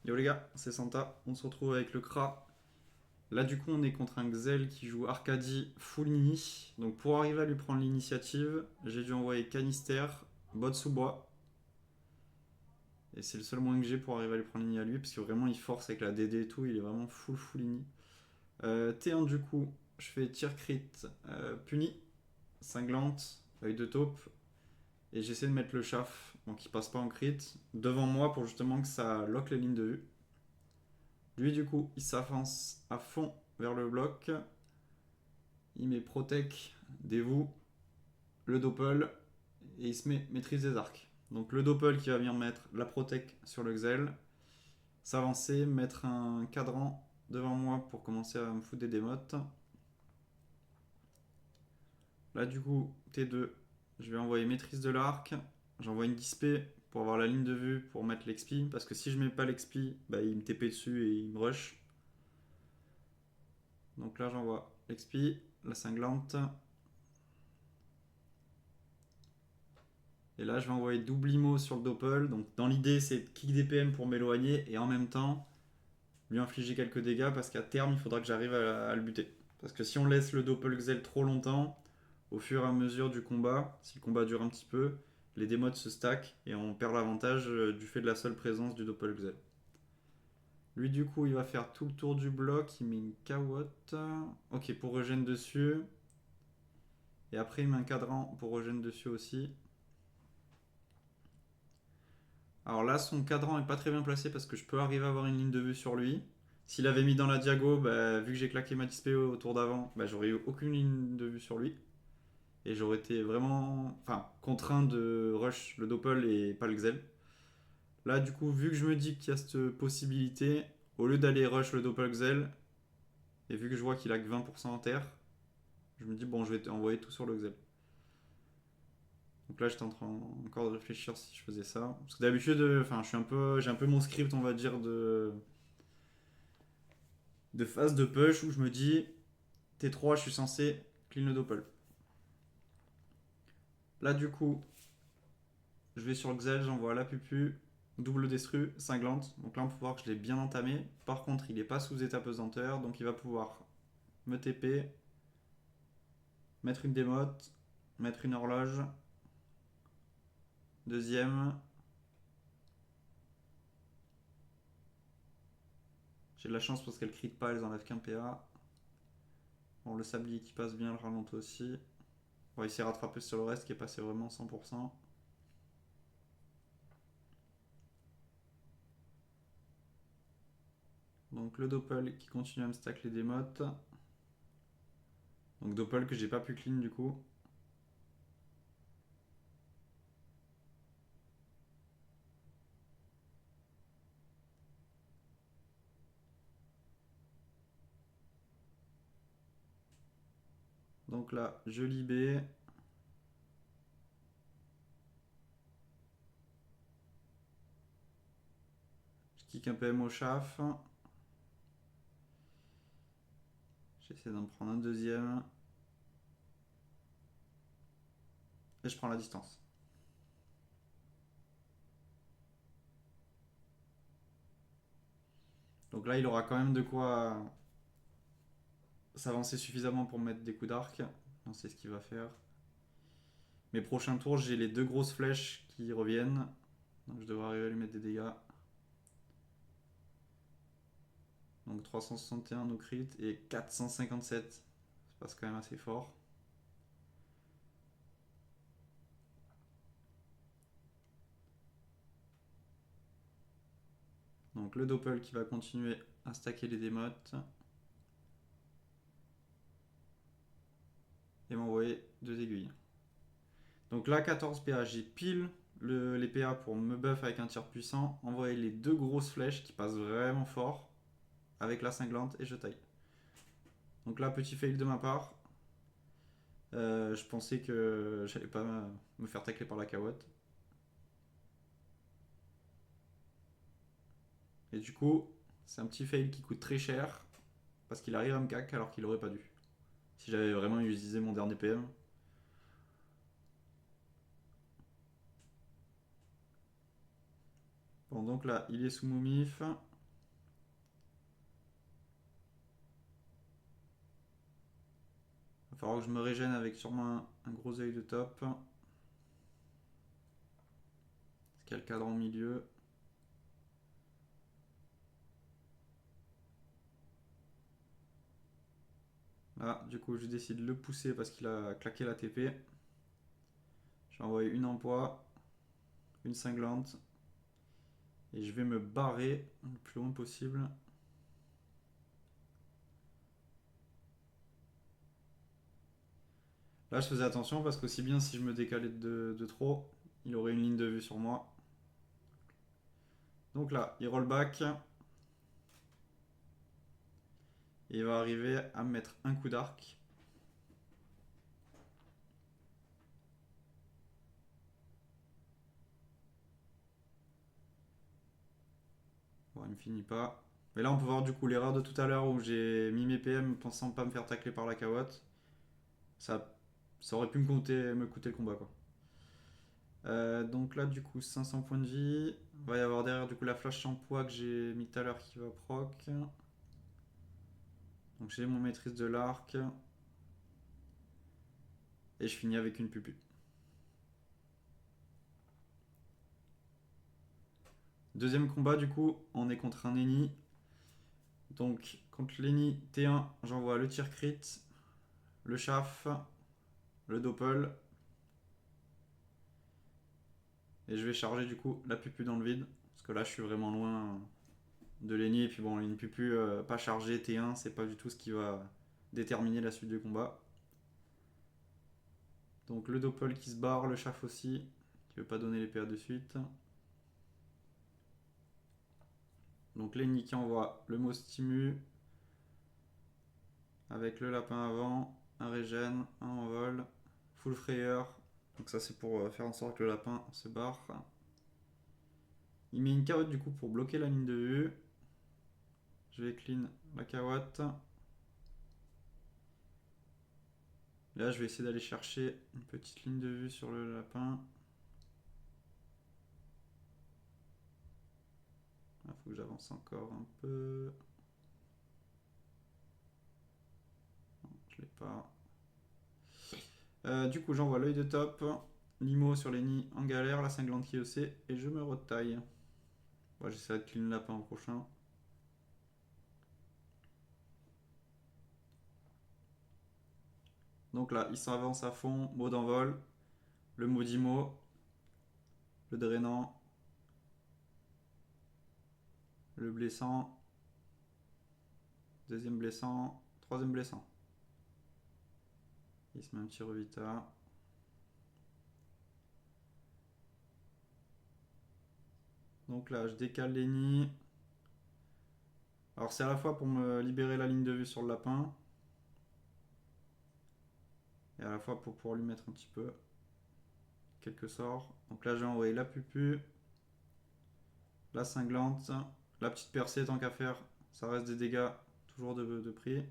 Yo les gars, c'est Santa, on se retrouve avec le Kra. Là du coup on est contre un Xel qui joue Arcadie full Nini. Donc pour arriver à lui prendre l'initiative, j'ai dû envoyer Canister, bot sous bois. Et c'est le seul moyen que j'ai pour arriver à lui prendre l'ini à lui, parce que vraiment il force avec la DD et tout, il est vraiment full ini. T1 du coup, je fais tir crit, puni, cinglante, œil de taupe, et j'essaie de mettre le chaff, donc il passe pas en crit, devant moi pour justement que ça lock les lignes de vue. Lui, du coup, il s'avance à fond vers le bloc. Il met Protec, dévoue, le Doppel, et il se met maîtrise des arcs. Donc le Doppel qui va venir mettre la Protec sur le Xel, s'avancer, mettre un cadran devant moi pour commencer à me foutre des démotes. Là, du coup, T2, je vais envoyer maîtrise de l'arc. J'envoie une dispé pour avoir la ligne de vue pour mettre l'expi. Parce que si je mets pas l'expi, bah, il me TP dessus et il me rush. Donc là, j'envoie l'expi, la cinglante. Et là, je vais envoyer double IMO sur le Doppel. Donc, dans l'idée, c'est de kick des PM pour m'éloigner et en même temps lui infliger quelques dégâts parce qu'à terme, il faudra que j'arrive à le buter. Parce que si on laisse le Doppel Xel trop longtemps, au fur et à mesure du combat, si le combat dure un petit peu, les démotes se stack et on perd l'avantage du fait de la seule présence du Doppel Xel. Lui, du coup, il va faire tout le tour du bloc. Il met une cawotte. Ok, pour regen dessus. Et après, il met un cadran pour regen dessus aussi. Alors là, son cadran est pas très bien placé parce que je peux arriver à avoir une ligne de vue sur lui. S'il avait mis dans la diago, bah, vu que j'ai claqué ma display au tour d'avant, bah, j'aurais eu aucune ligne de vue sur lui. Et j'aurais été vraiment contraint de rush le Doppel et pas le Xel. Là, du coup, vu que je me dis qu'il y a cette possibilité, au lieu d'aller rush le Doppel Xel, et vu que je vois qu'il a que 20% en terre, je me dis bon, je vais envoyer tout sur le Xel. Donc là, j'étais en train encore de réfléchir si je faisais ça. Parce que d'habitude, j'ai un peu mon script, on va dire, de phase de push où je me dis T3, je suis censé clean le doppel. Là, du coup, je vais sur le Xel, j'envoie la pupu, double destru, cinglante. Donc là, on peut voir que je l'ai bien entamé. Par contre, il n'est pas sous état pesanteur, donc il va pouvoir me TP, mettre une démote, mettre une horloge. Deuxième. J'ai de la chance parce qu'elle crit pas, elles enlèvent qu'un PA. Bon, le sablier qui passe bien, le ralenti aussi. On va essayer de rattraper sur le reste qui est passé vraiment 100%. Donc le Doppel qui continue à me stack les démotes. Donc Doppel que j'ai pas pu clean du coup. Donc là, je libère. Je kick un PM au chaf. J'essaie d'en prendre un deuxième. Et je prends la distance. Donc là, il aura quand même de quoi s'avancer suffisamment pour mettre des coups d'arc. On sait ce qu'il va faire. Mes prochains tours, j'ai les deux grosses flèches qui reviennent. Donc je devrais arriver à lui mettre des dégâts. Donc 361 no crit et 457. Ça passe quand même assez fort. Donc le Doppel qui va continuer à stacker les démotes. Et m'envoyer deux aiguilles. Donc là, 14 PA. J'ai pile les PA pour me buff avec un tir puissant. Envoyer les deux grosses flèches qui passent vraiment fort avec la cinglante et je taille. Donc là, petit fail de ma part. Je pensais que j'allais pas me faire tacler par la cawotte. Et du coup, c'est un petit fail qui coûte très cher parce qu'il arrive à me cac alors qu'il aurait pas dû. Si j'avais vraiment utilisé mon dernier PM. Bon, donc là, il est sous Momif. falloir que je me régène avec sûrement un gros œil de top. Parce qu'il y a le cadre en milieu. Là, du coup, je décide de le pousser parce qu'il a claqué la TP. Je vais envoyer une en poids, une cinglante. Et je vais me barrer le plus loin possible. Là, je faisais attention parce qu'aussi bien si je me décalais de trop, il aurait une ligne de vue sur moi. Donc là, il roll back. Et il va arriver à me mettre un coup d'arc. Bon, il ne finit pas. Mais là, on peut voir du coup l'erreur de tout à l'heure où j'ai mis mes PM pensant pas me faire tacler par la carotte. Ça aurait pu me coûter le combat, quoi. Donc là, du coup, 500 points de vie. Il va y avoir derrière du coup la flash shampoing que j'ai mis tout à l'heure qui va proc. Donc j'ai mon maîtrise de l'arc. Et je finis avec une pupu. Deuxième combat, du coup, on est contre un Eni. Donc, contre l'Eni T1, j'envoie le tir crit, le chaff, le doppel. Et je vais charger du coup la pupu dans le vide. Parce que là, je suis vraiment loin de l'Eni. Et puis bon, une pupu pas chargée T1, c'est pas du tout ce qui va déterminer la suite du combat. Donc le doppel qui se barre, le chaff aussi, qui veut pas donner les PA de suite. Donc l'Eni qui envoie le mot stimu avec le lapin avant, un régène, un envol, full frayeur. Donc ça c'est pour faire en sorte que le lapin se barre. Il met une carotte du coup pour bloquer la ligne de vue. Je vais clean la carotte. Là, je vais essayer d'aller chercher une petite ligne de vue sur le lapin. Il faut que j'avance encore un peu. Non, je l'ai pas. Du coup, j'envoie l'œil de top. Limo sur les nids en galère, la cinglante qui est EC et je me retaille. Bon, j'essaie de clean le lapin au prochain. Donc là, il s'avance à fond, mot d'envol, le maudit mot, le drainant, le blessant, deuxième blessant, troisième blessant. Il se met un petit revita. Donc là, je décale les nids. Alors c'est à la fois pour me libérer la ligne de vue sur le lapin et à la fois pour pouvoir lui mettre un petit peu quelques sorts. Donc là j'ai envoyé la pupu, la cinglante, la petite percée tant qu'à faire, ça reste des dégâts toujours de prix.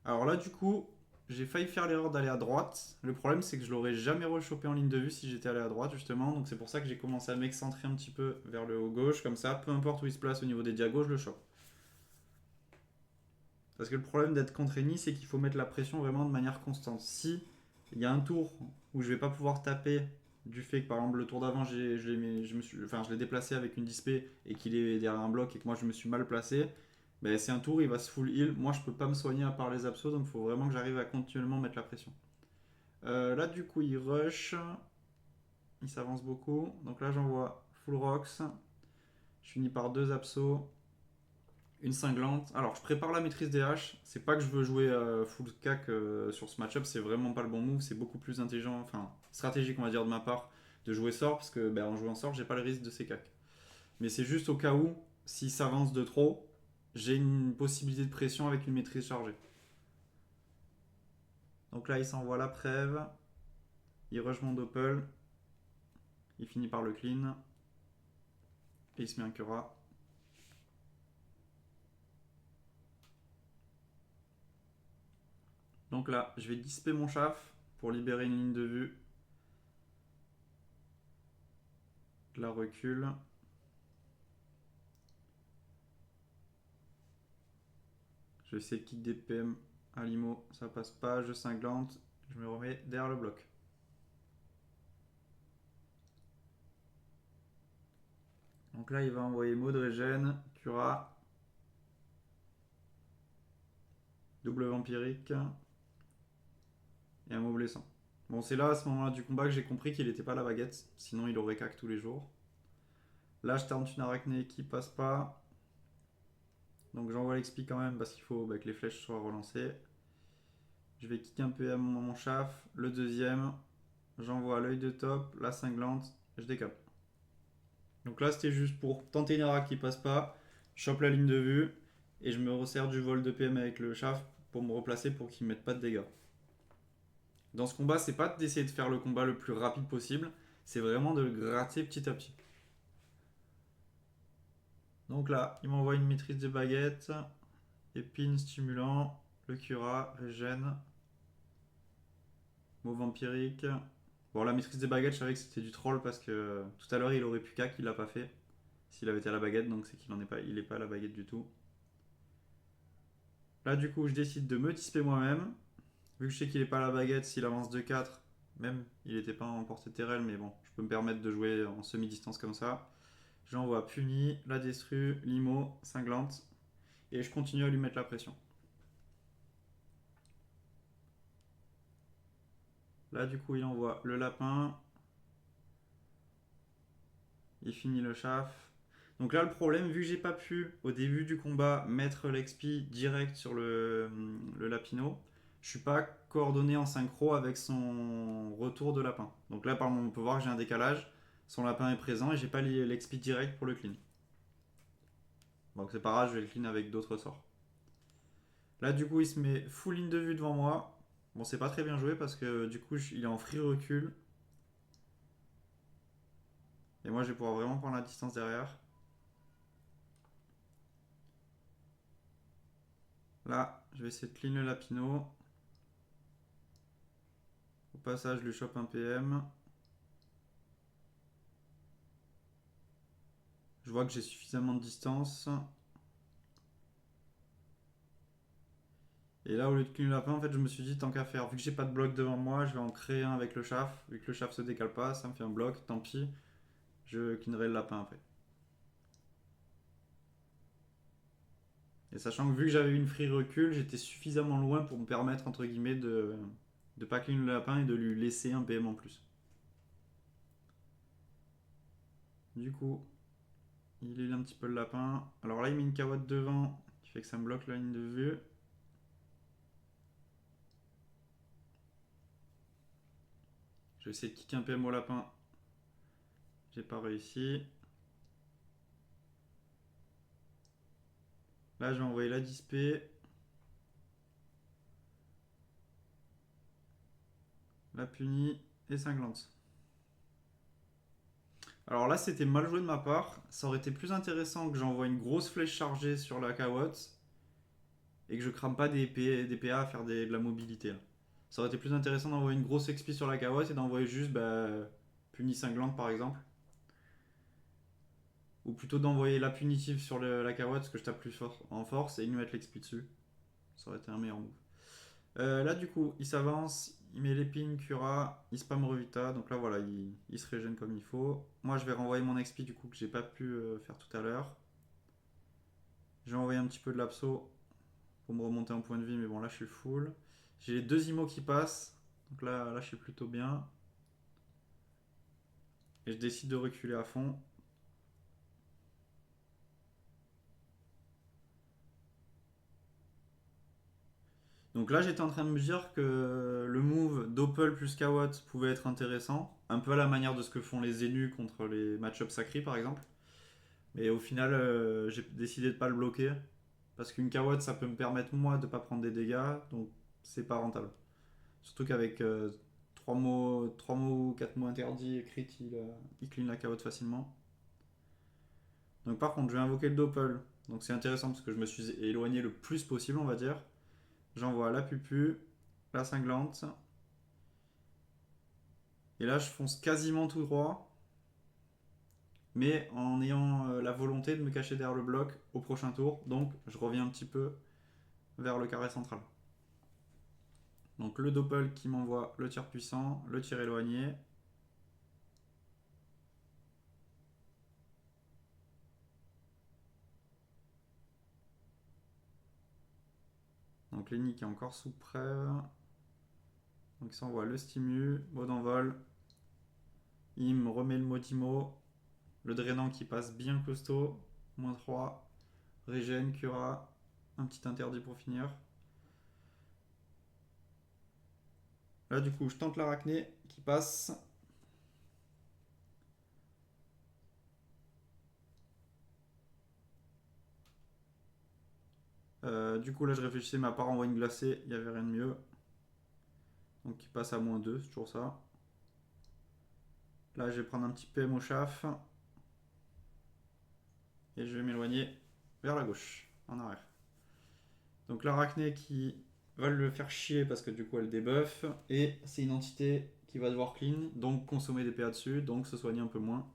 Alors là du coup j'ai failli faire l'erreur d'aller à droite. Le problème c'est que je l'aurais jamais rechopé en ligne de vue si j'étais allé à droite justement. Donc c'est pour ça que j'ai commencé à m'excentrer un petit peu vers le haut gauche. Comme ça, peu importe où il se place au niveau des diagos, je le chope. Parce que le problème d'être contre Eni, c'est qu'il faut mettre la pression vraiment de manière constante. Si il y a un tour où je vais pas pouvoir taper du fait que par exemple le tour d'avant je l'ai déplacé avec une dispé et qu'il est derrière un bloc et que moi je me suis mal placé, ben c'est un tour, il va se full heal. Moi je peux pas me soigner à part les absos, donc il faut vraiment que j'arrive à continuellement mettre la pression. Là du coup il rush, il s'avance beaucoup. Donc là j'envoie full rocks, je finis par deux absos, une cinglante. Alors, je prépare la maîtrise des haches. C'est pas que je veux jouer full cac sur ce match-up, c'est vraiment pas le bon move. C'est beaucoup plus intelligent, enfin stratégique, on va dire, de ma part, de jouer sort, parce que en jouant sort, j'ai pas le risque de ces cacs. Mais c'est juste au cas où, s'il s'avance de trop, j'ai une possibilité de pression avec une maîtrise chargée. Donc là, il s'envoie la prève, il rush mon doppel, il finit par le clean, et il se met un cura. Donc là, je vais dissiper mon chaff pour libérer une ligne de vue. Je la recule. Je vais essayer de kick des PM À l'IMO, ça passe pas, je cinglante, je me remets derrière le bloc. Donc là, il va envoyer mot de régène, Cura, double vampirique et un mot blessant. Bon, c'est là, à ce moment-là du combat, que j'ai compris qu'il n'était pas à la baguette, sinon il aurait cac tous les jours. Là, je tente une arachné qui passe pas. Donc j'envoie l'expi quand même parce qu'il faut que les flèches soient relancées. Je vais kicker un peu à mon chaf. Le deuxième, j'envoie l'œil de top, la cinglante, je décale. Donc là, c'était juste pour tenter une arac qui passe pas. Je chope la ligne de vue et je me resserre du vol de PM avec le chaf pour me replacer pour qu'il ne mette pas de dégâts. Dans ce combat, c'est pas d'essayer de faire le combat le plus rapide possible, c'est vraiment de le gratter petit à petit. Donc là, il m'envoie une maîtrise de baguette, épine, stimulant, le cura, régène, mot vampirique. Bon, la maîtrise des baguettes, je savais que c'était du troll parce que tout à l'heure il aurait pu cac, il l'a pas fait. S'il avait été à la baguette, donc c'est qu'il en est pas, il est pas à la baguette du tout. Là, du coup, je décide de me disper moi-même. Vu que je sais qu'il est pas à la baguette, s'il avance de 4, même il n'était pas en portée terrelle, mais bon, je peux me permettre de jouer en semi-distance comme ça. J'envoie puni, la destru, limo, cinglante, et je continue à lui mettre la pression. Là, du coup, il envoie le lapin. Il finit le chaf. Donc là, le problème, vu que j'ai pas pu, au début du combat, mettre l'expi direct sur le lapino, je suis pas coordonné en synchro avec son retour de lapin. Donc là, par exemple, on peut voir que j'ai un décalage. Son lapin est présent et j'ai pas l'expi direct pour le clean. Donc c'est pas grave, je vais le clean avec d'autres sorts. Là, du coup, il se met full ligne de vue devant moi. Bon, c'est pas très bien joué parce que du coup, il est en free recul. Et moi, je vais pouvoir vraiment prendre la distance derrière. Là, je vais essayer de clean le lapino. Au passage, je lui chope un PM. Je vois que j'ai suffisamment de distance. Et là, au lieu de clean le lapin, en fait, je me suis dit, tant qu'à faire, vu que j'ai pas de bloc devant moi, je vais en créer un avec le chaf. Vu que le chaf se décale pas, ça me fait un bloc, tant pis. Je cleanerai le lapin après. Et sachant que vu que j'avais une free recul, j'étais suffisamment loin pour me permettre, entre guillemets, de pas clean le lapin et de lui laisser un PM en plus. Du coup, il est un petit peu le lapin. Alors là, il met une carotte devant, qui fait que ça me bloque la ligne de vue. Je vais essayer de kicker un PM au lapin. J'ai pas réussi. Là, je vais envoyer la dispé. La punie et cinglante. Alors là, c'était mal joué de ma part. Ça aurait été plus intéressant que j'envoie une grosse flèche chargée sur la carotte et que je crame pas des PA à faire de la mobilité. Là. Ça aurait été plus intéressant d'envoyer une grosse expi sur la carotte et d'envoyer juste punie cinglante par exemple. Ou plutôt d'envoyer la punitive sur la carotte parce que je tape plus fort en force et lui mettre l'expi dessus. Ça aurait été un meilleur move. Là, du coup, il s'avance, il met l'épine, cura, il spam revita. Donc là, voilà, il se régène comme il faut. Moi, je vais renvoyer mon XP du coup que j'ai pas pu faire tout à l'heure. Je vais envoyer un petit peu de l'abso pour me remonter en point de vie, mais bon, là, je suis full. J'ai les deux IMO qui passent. Donc là, je suis plutôt bien. Et je décide de reculer à fond. Donc là, j'étais en train de me dire que le move Doppel plus Kawat pouvait être intéressant. Un peu à la manière de ce que font les Zenu contre les match-ups sacrés, par exemple. Mais au final, j'ai décidé de ne pas le bloquer. Parce qu'une Kawat, ça peut me permettre, moi, de ne pas prendre des dégâts. Donc, c'est pas rentable. Surtout qu'avec 3 mots ou 4 mots interdits, crit, il clean la Kawat facilement. Donc, par contre, je vais invoquer le Doppel. Donc, c'est intéressant parce que je me suis éloigné le plus possible, on va dire. J'envoie la pupu, la cinglante. Et là, je fonce quasiment tout droit. Mais en ayant la volonté de me cacher derrière le bloc au prochain tour. Donc, je reviens un petit peu vers le carré central. Donc le doppel qui m'envoie le tir puissant, le tir éloigné. Donc Lenny qui est encore sous prêve. Donc il s'envoie le stimu, mode d'envol. Il me remet le Modimo. Le drainant qui passe bien costaud. -3. Régène, Cura. Un petit interdit pour finir. Là du coup je tente l'arachné qui passe. Du coup là je réfléchissais, mais à part envoyer une glacée, il n'y avait rien de mieux. Donc il passe à -2, c'est toujours ça. Là je vais prendre un petit PM au chaf. Et je vais m'éloigner vers la gauche, en arrière. Donc l'arachné qui va le faire chier parce que du coup elle débuff. Et c'est une entité qui va devoir clean, donc consommer des PA dessus, donc se soigner un peu moins.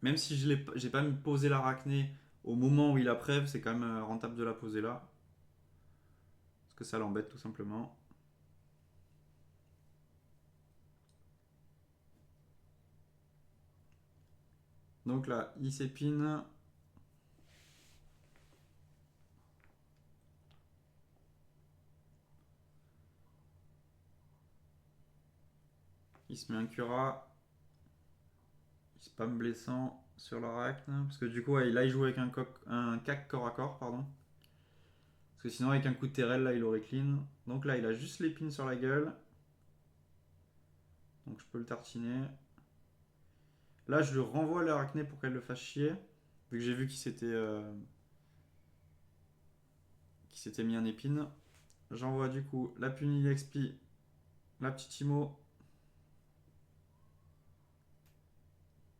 Même si je j'ai pas posé l'arachné au moment où il a preuve, c'est quand même rentable de la poser là. Parce que ça l'embête tout simplement. Donc là, il s'épine. Il se met un Cura. Il spam blessant sur l'arachne. Parce que du coup, ouais, là, il joue avec un cac corps à corps, pardon. Parce que sinon, avec un coup de terrelle, là, il aurait clean. Donc là, il a juste l'épine sur la gueule. Donc je peux le tartiner. Là, je lui renvoie l'arachné pour qu'elle le fasse chier. Vu que j'ai vu qu'il s'était mis en épine. J'envoie du coup la punie expi, la petite Imo.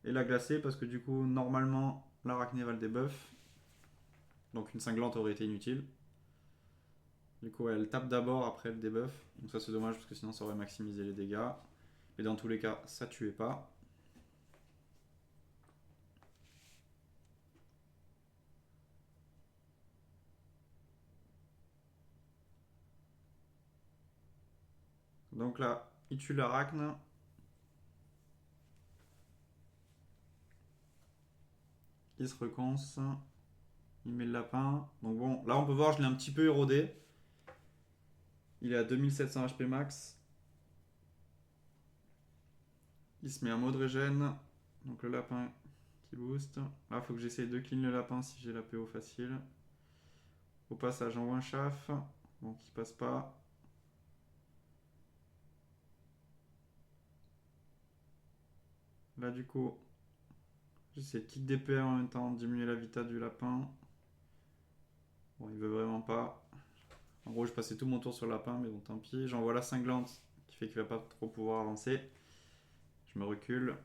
Et la glacée, parce que du coup, normalement, l'arachné va le debuff. Donc une cinglante aurait été inutile. Du coup, elle tape d'abord, après elle debuff. Donc ça, c'est dommage, parce que sinon, ça aurait maximisé les dégâts. Mais dans tous les cas, ça tuait pas. Donc là, il tue l'arachne. Il se reconce. Il met le lapin. Donc bon, là on peut voir, je l'ai un petit peu érodé. Il est à 2700 HP max. Il se met un mode régène. Donc le lapin qui booste. Là, il faut que j'essaye de clean le lapin si j'ai la PO facile. Au passage, j'envoie un chaf. Donc il passe pas. Là, du coup, j'essaie de kick DPR en même temps, diminuer la vita du lapin. Bon, il veut vraiment pas. En gros, je passais tout mon tour sur le lapin, mais bon, tant pis. J'envoie la cinglante qui fait qu'il va pas trop pouvoir avancer. Je me recule.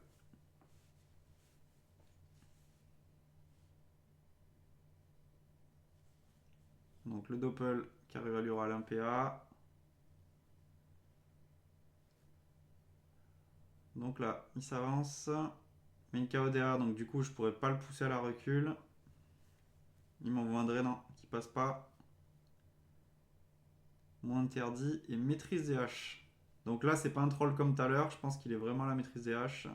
Donc le doppel qui arrive à lui râler un PA. Donc là, il s'avance. Mais une KO derrière, donc du coup, je pourrais pas le pousser à la recul. Il m'envoie un drainant qui passe pas. Moins interdit et maîtrise des haches. Donc là, c'est pas un troll comme tout à l'heure. Je pense qu'il est vraiment à la maîtrise des haches.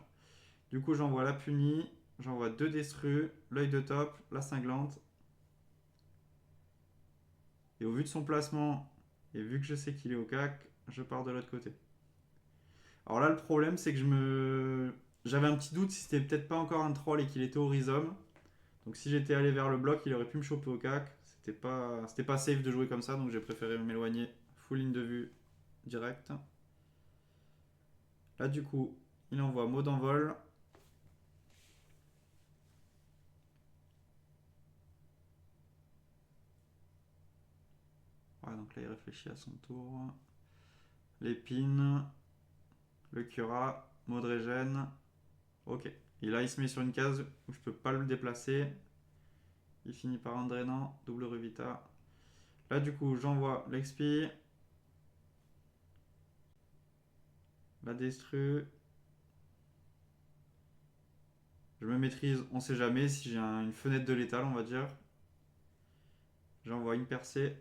Du coup, j'envoie la punie. J'envoie 2 destrues, l'œil de top, la cinglante. Et au vu de son placement, et vu que je sais qu'il est au cac, je pars de l'autre côté. Alors là, le problème, c'est que j'avais un petit doute si c'était peut-être pas encore un troll et qu'il était au rhizome. Donc si j'étais allé vers le bloc, il aurait pu me choper au cac. C'était pas safe de jouer comme ça, donc j'ai préféré m'éloigner full ligne de vue direct. Là, du coup, il envoie mot d'envol. Ouais, donc là, il réfléchit à son tour. L'épine, le cura, mot de régène. Ok. Et là, il se met sur une case où je peux pas le déplacer. Il finit par un drainant, double revita. Là, du coup, j'envoie l'expi. La destru. Je me maîtrise, on sait jamais si j'ai une fenêtre de létal, on va dire. J'envoie une percée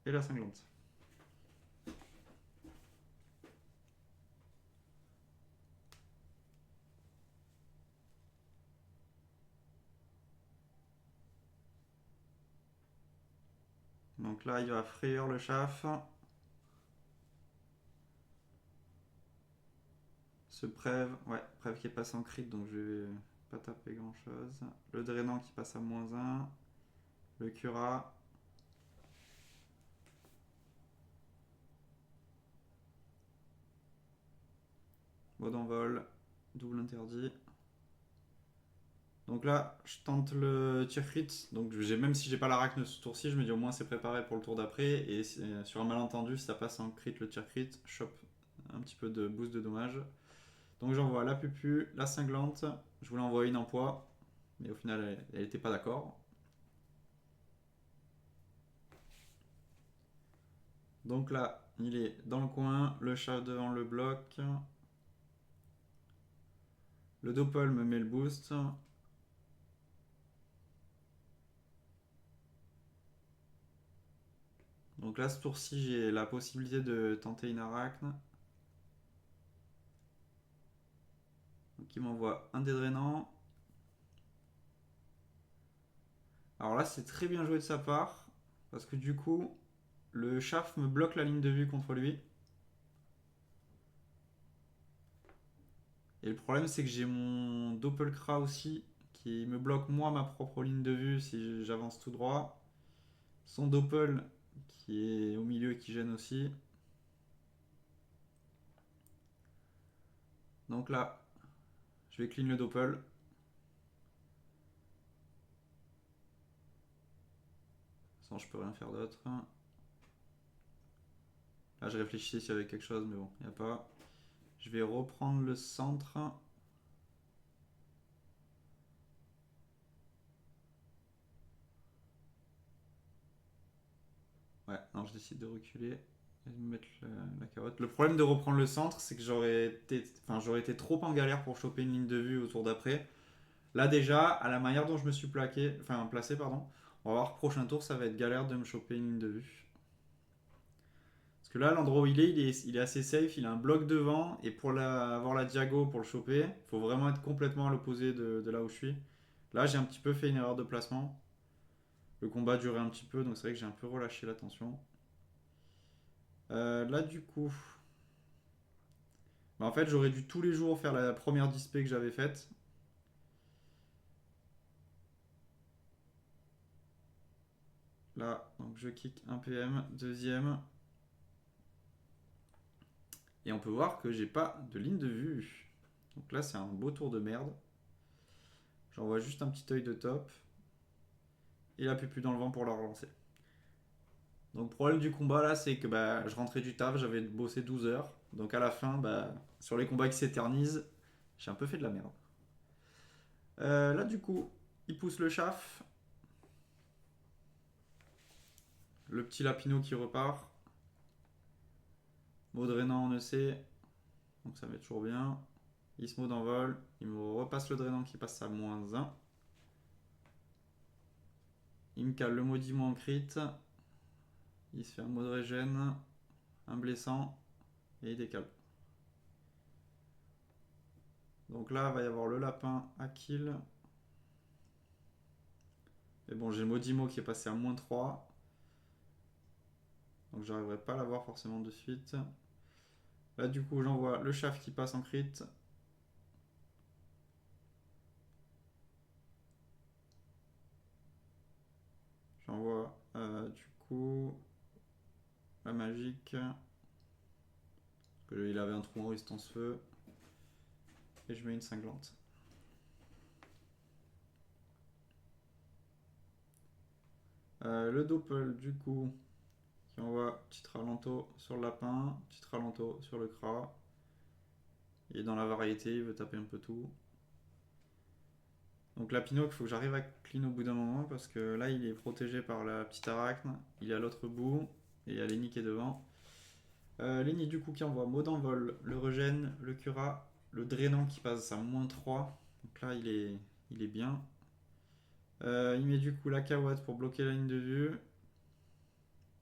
et la cinglante. Donc là, il va frayeur le chaf. Ce prêve, ouais, prêve qui est passé en crit, donc je vais pas taper grand chose. Le drainant qui passe à -1. Le cura. Mot d'envol. Double interdit. Donc là, je tente le tir crit. Donc même si j'ai pas l'arachne ce tour-ci, je me dis au moins c'est préparé pour le tour d'après. Et sur un malentendu, si ça passe en crit, le tir crit, chope un petit peu de boost de dommage. Donc j'envoie la pupu, la cinglante. Je voulais envoyer une en poids. Mais au final, elle était pas d'accord. Donc là, il est dans le coin. Le chat devant le bloc. Le doppel me met le boost. Donc là, ce tour-ci, j'ai la possibilité de tenter une arachne. Donc il m'envoie un dédrainant. Alors là, c'est très bien joué de sa part. Parce que du coup, le chaff me bloque la ligne de vue contre lui. Et le problème, c'est que j'ai mon Doppelkra aussi, qui me bloque moi ma propre ligne de vue si j'avance tout droit. Son Doppel, qui est au milieu et qui gêne aussi. Donc là, je vais clean le Doppel. Sans, je peux rien faire d'autre. Là, je réfléchissais s'il y avait quelque chose, mais bon, il n'y a pas. Je vais reprendre le centre. Ouais, non, je décide de reculer et de me mettre la carotte. Le problème de reprendre le centre, c'est que j'aurais été trop en galère pour choper une ligne de vue au tour d'après. Là, déjà, à la manière dont je me suis placé, pardon, on va voir prochain tour, ça va être galère de me choper une ligne de vue. Parce que là, l'endroit où il est assez safe, il a un bloc devant, et pour avoir la diago pour le choper, il faut vraiment être complètement à l'opposé de là où je suis. Là, j'ai un petit peu fait une erreur de placement. Le combat durait un petit peu, donc c'est vrai que j'ai un peu relâché la tension. Là, du coup, bah, en fait, j'aurais dû tous les jours faire la première dispé que j'avais faite. Là, donc je kick un PM, deuxième. Et on peut voir que j'ai pas de ligne de vue. Donc là, c'est un beau tour de merde. J'envoie juste un petit œil de top. Et la pupu dans le vent pour la relancer. Donc, problème du combat là, c'est que bah, je rentrais du taf, j'avais bossé 12 heures. Donc à la fin, bah, sur les combats qui s'éternisent, j'ai un peu fait de la merde. Là, du coup, il pousse le chaf. Le petit lapino qui repart. Mot drainant en EC. Donc ça met toujours bien. Ismo d'envol. Il me repasse le drainant qui passe à -1. Il me cale le maudiment en crit. Il se fait un mot de régène. Un blessant. Et il décale. Donc là, il va y avoir le lapin à kill. Et bon, j'ai le Modimo qui est passé à -3. Donc j'arriverai pas à l'avoir forcément de suite. Là, du coup, j'envoie le chaf qui passe en crit. J'envoie du coup la magique. Parce qu'il avait un trou en résistance feu. Et je mets une cinglante. Le doppel, du coup, qui envoie petit ralento sur le lapin, petit ralento sur le cra. Il est dans la variété, il veut taper un peu tout. Donc Lapino, il faut que j'arrive à clean au bout d'un moment parce que là il est protégé par la petite arachne, il est à l'autre bout et il y a Lenny qui est devant. Lenny du coup qui envoie mot d'envol, le régène, le cura, le drainant qui passe à -3. Donc là il est bien. Il met du coup la Kawat pour bloquer la ligne de vue.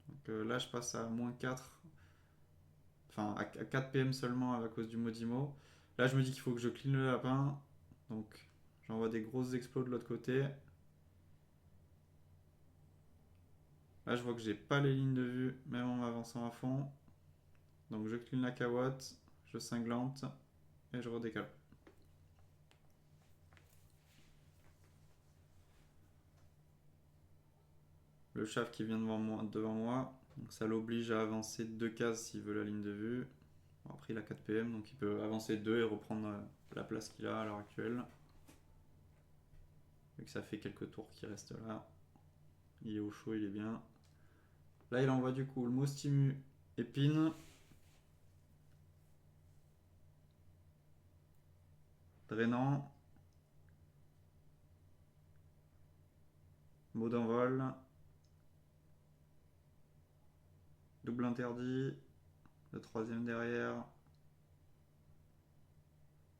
Donc là je passe à -4. Enfin à 4 PM seulement à cause du Modimo. Là je me dis qu'il faut que je clean le lapin. Donc j'envoie des grosses explos de l'autre côté. Là, je vois que j'ai pas les lignes de vue, même en m'avançant à fond. Donc je clean la cawotte, je cinglante et je redécale. Le chef qui vient devant moi, donc ça l'oblige à avancer 2 cases s'il veut la ligne de vue. Bon, après il a 4 PM, donc il peut avancer 2 et reprendre la place qu'il a à l'heure actuelle. Vu que ça fait quelques tours qu'il reste là. Il est au chaud, il est bien. Là il envoie du coup le Moustimu épine. Drainant. Mot d'envol. Double interdit. Le troisième derrière.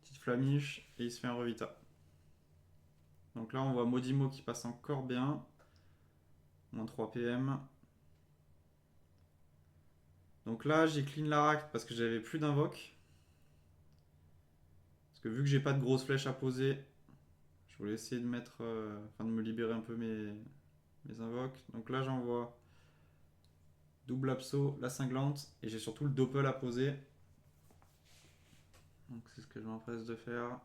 Petite flamiche. Et il se fait un revita. Donc là on voit Modimo qui passe encore bien. Moins 3 PM. Donc là j'ai clean la rack parce que j'avais plus d'invoque. Parce que vu que j'ai pas de grosses flèches à poser, je voulais essayer de mettre. Enfin de me libérer un peu mes invoques. Donc là j'envoie double abso, la cinglante. Et j'ai surtout le doppel à poser. Donc c'est ce que je m'empresse de faire.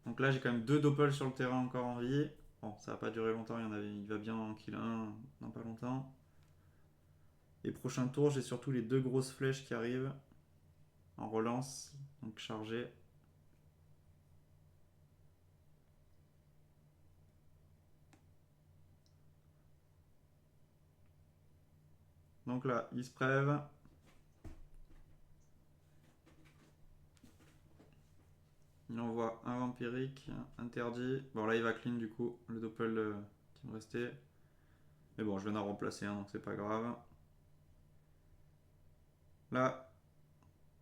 Donc là j'ai quand même 2 doppels sur le terrain encore en vie. Bon, ça va pas durer longtemps, il va bien en kill 1 dans pas longtemps. Et prochain tour, j'ai surtout les 2 grosses flèches qui arrivent en relance, donc chargées. Donc là, il se prève. Il envoie un vampirique, interdit. Bon là il va clean du coup, le doppel qui me restait. Mais bon, je viens d'en remplacer un, donc c'est pas grave. Là,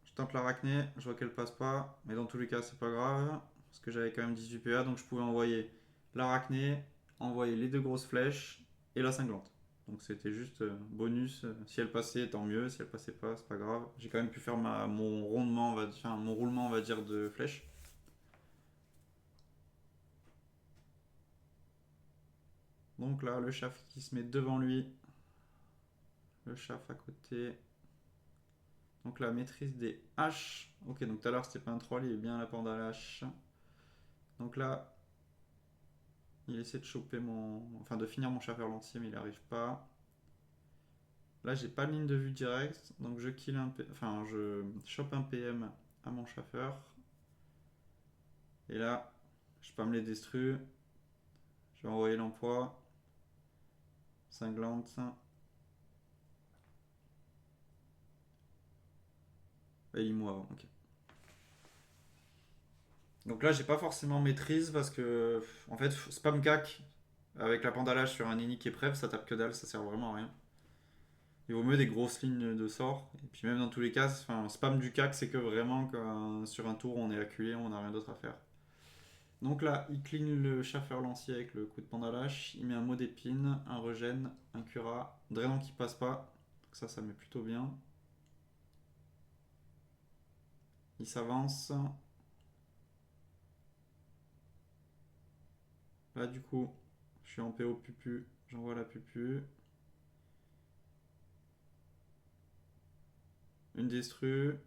je tente l'arachné, je vois qu'elle passe pas, mais dans tous les cas c'est pas grave, parce que j'avais quand même 18 PA, donc je pouvais envoyer l'arachné, envoyer les 2 grosses flèches et la cinglante. Donc c'était juste bonus, si elle passait tant mieux, si elle passait pas c'est pas grave. J'ai quand même pu faire mon rondement, mon roulement on va dire de flèches. Donc là le chef qui se met devant lui, le chef à côté. Donc la maîtrise des haches. Ok, donc tout à l'heure c'était pas un troll, il est bien à la porte à la hache. Donc là, il essaie de choper enfin de finir mon chauffeur lancier, mais il arrive pas. Là, j'ai pas de ligne de vue directe, donc je kill enfin je chope un PM à mon chauffeur. Et là, je peux me les destruire. Je vais envoyer l'emploi. Cinglante. Et il moi, ok. Donc là, j'ai pas forcément maîtrise parce que, en fait, spam cac avec la pandalage sur un ennemi qui est prêt, ça tape que dalle, ça sert vraiment à rien. Il vaut mieux des grosses lignes de sort. Et puis même dans tous les cas, enfin, spam du cac, c'est que vraiment sur un tour on est acculé, on n'a rien d'autre à faire. Donc là, il clean le chauffeur lancier avec le coup de pandalache. Il met un mot d'épine, un regen, un cura, drainant qui passe pas. Donc ça met plutôt bien. Il s'avance. Là du coup, je suis en PO pupu, j'envoie la pupu. Une destru.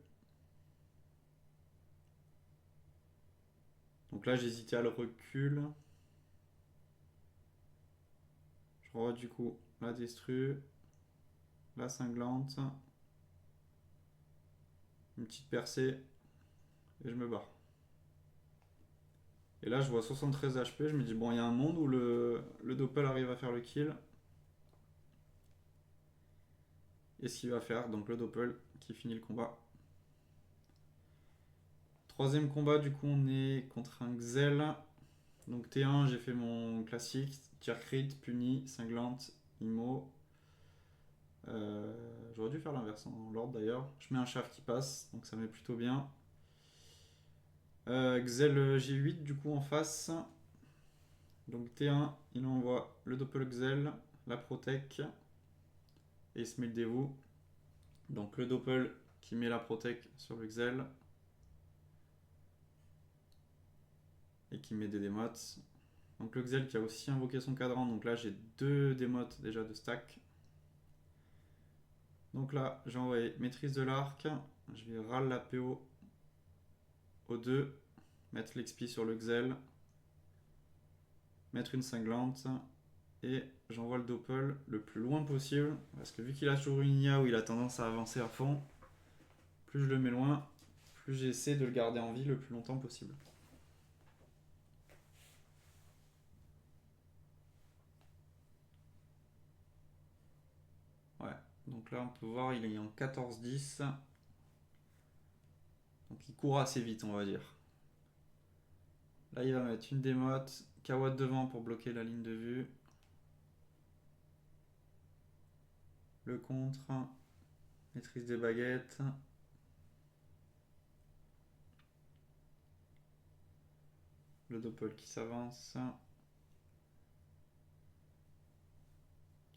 Donc là j'hésitais à le recul. Je revois du coup la destru. La cinglante. Une petite percée. Et je me barre. Et là je vois 73 HP, je me dis bon il y a un monde où le doppel arrive à faire le kill. Et ce qu'il va faire, donc le doppel qui finit le combat. Troisième combat, du coup, on est contre un Xel. Donc T1, j'ai fait mon classique, tir crit, puni, cinglante, immo. J'aurais dû faire l'inverse en l'ordre d'ailleurs. Je mets un chaf qui passe, donc ça met plutôt bien. Xel G8 du coup en face. Donc T1, il envoie le doppel Xel, la protec, et il se met le dévoue. Donc le doppel qui met la protec sur le Xel. Et qui met des démotes. Donc le Xel qui a aussi invoqué son cadran, donc là j'ai 2 démotes déjà de stack. Donc là, j'ai envoyé maîtrise de l'arc. Je vais râle la PO au 2, mettre l'XP sur le Xel, mettre une cinglante, et j'envoie le Doppel le plus loin possible, parce que vu qu'il a toujours une IA où il a tendance à avancer à fond, plus je le mets loin, plus j'essaie de le garder en vie le plus longtemps possible. Ouais, donc là on peut voir il est en 14-10, donc il court assez vite on va dire. Là il va mettre une démote, Kawad devant pour bloquer la ligne de vue. Le contre, maîtrise des baguettes. Le Doppel qui s'avance.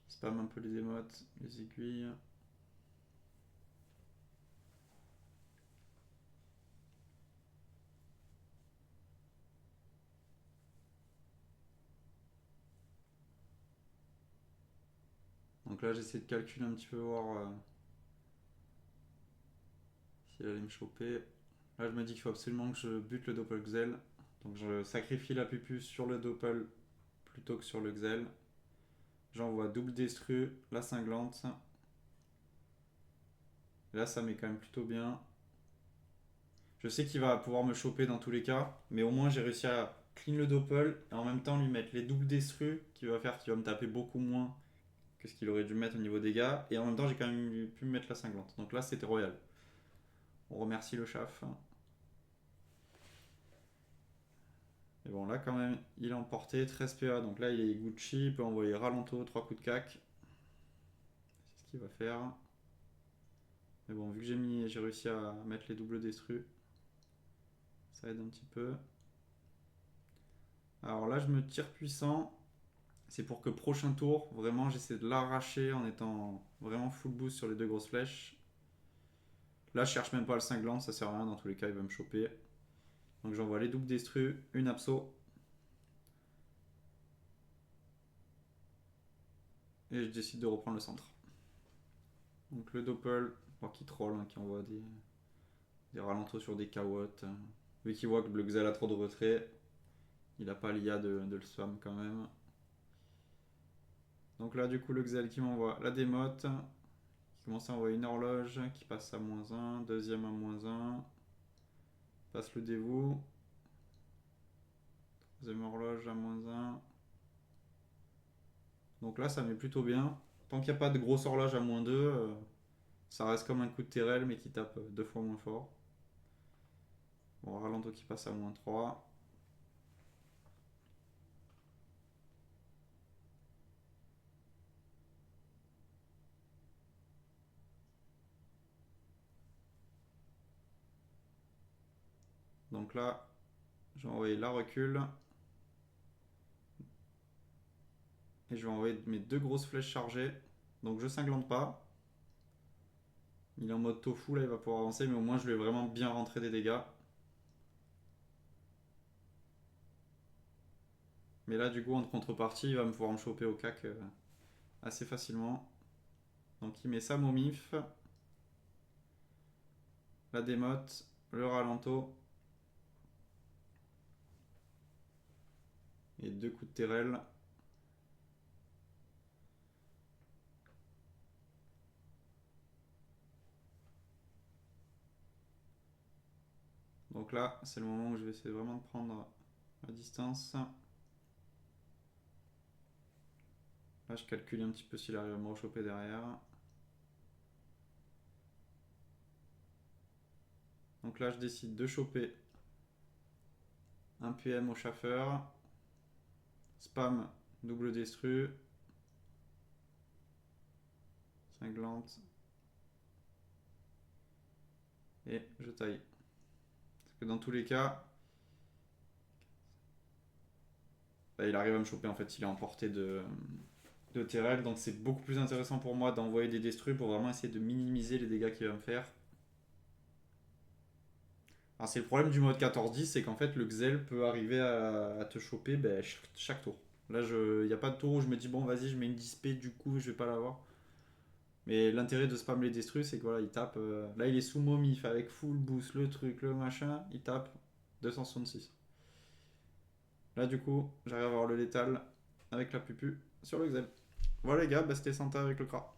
Spam un peu les émotes, les aiguilles. Donc là j'essaie de calculer un petit peu voir s'il allait me choper. Là je me dis qu'il faut absolument que je bute le Doppel Xel. Donc je sacrifie la pupus sur le Doppel plutôt que sur le Xel. J'envoie double destru, la cinglante. Là ça met quand même plutôt bien. Je sais qu'il va pouvoir me choper dans tous les cas, mais au moins j'ai réussi à clean le Doppel et en même temps lui mettre les doubles destru qui va faire qu'il va me taper beaucoup moins que ce qu'il aurait dû me mettre au niveau dégâts. Et en même temps j'ai quand même pu me mettre la cinglante. Donc là c'était royal. On remercie le chaf. Et bon là quand même il est emporté, 13 PA, donc là il est Gucci, il peut envoyer Ralento, 3 coups de cac. C'est ce qu'il va faire. Mais bon vu que j'ai réussi à mettre les doubles destru, ça aide un petit peu. Alors là je me tire puissant. C'est pour que prochain tour, vraiment j'essaie de l'arracher en étant vraiment full boost sur les deux grosses flèches. Là je cherche même pas le cinglant, ça sert à rien, dans tous les cas il va me choper. Donc j'envoie les doubles destru, une abso. Et je décide de reprendre le centre. Donc le Doppel, qui troll, hein, qui envoie des ralentos sur des cawottes. Vu qu'il voit que le Xel a trop de retrait, il a pas l'IA de le spam quand même. Donc là du coup le Xel qui m'envoie la démote, qui commence à envoyer une horloge, qui passe à -1, deuxième à -1, passe le dévou, troisième horloge à -1. Donc là ça met plutôt bien. Tant qu'il n'y a pas de grosse horloge à -2, ça reste comme un coup de Terrel mais qui tape deux fois moins fort. Bon, Ralento qui passe à -3. Donc là, je vais envoyer la recul. Et je vais envoyer mes deux grosses flèches chargées. Donc je cinglante pas. Il est en mode tofu, là il va pouvoir avancer, mais au moins je lui ai vraiment bien rentré des dégâts. Mais là du coup en contrepartie, il va me pouvoir me choper au cac assez facilement. Donc il met sa momif, la démote, le ralento et deux coups de Terrel. Donc là, c'est le moment où je vais essayer vraiment de prendre la distance. Là, je calcule un petit peu s'il arrive à me rechoper derrière. Donc là, je décide de choper un PM au chaffeur. Spam, double destru. Cinglante. Et je taille. Parce que dans tous les cas, il arrive à me choper en fait, il est en portée de Terrel, donc c'est beaucoup plus intéressant pour moi d'envoyer des destruts pour vraiment essayer de minimiser les dégâts qu'il va me faire. Alors c'est le problème du mode 14-10, c'est qu'en fait le Xel peut arriver à te choper chaque tour. Là il n'y a pas de tour où je me dis bon vas-y je mets une 10p du coup je vais pas l'avoir. Mais l'intérêt de spam les destrus, c'est que voilà, il tape. Là, il est sous momif avec full boost, le truc, le machin. Il tape 266. Là, du coup, j'arrive à avoir le létal avec la pupu sur le Xel. Voilà, les gars, bah, c'était Santa avec le Kra.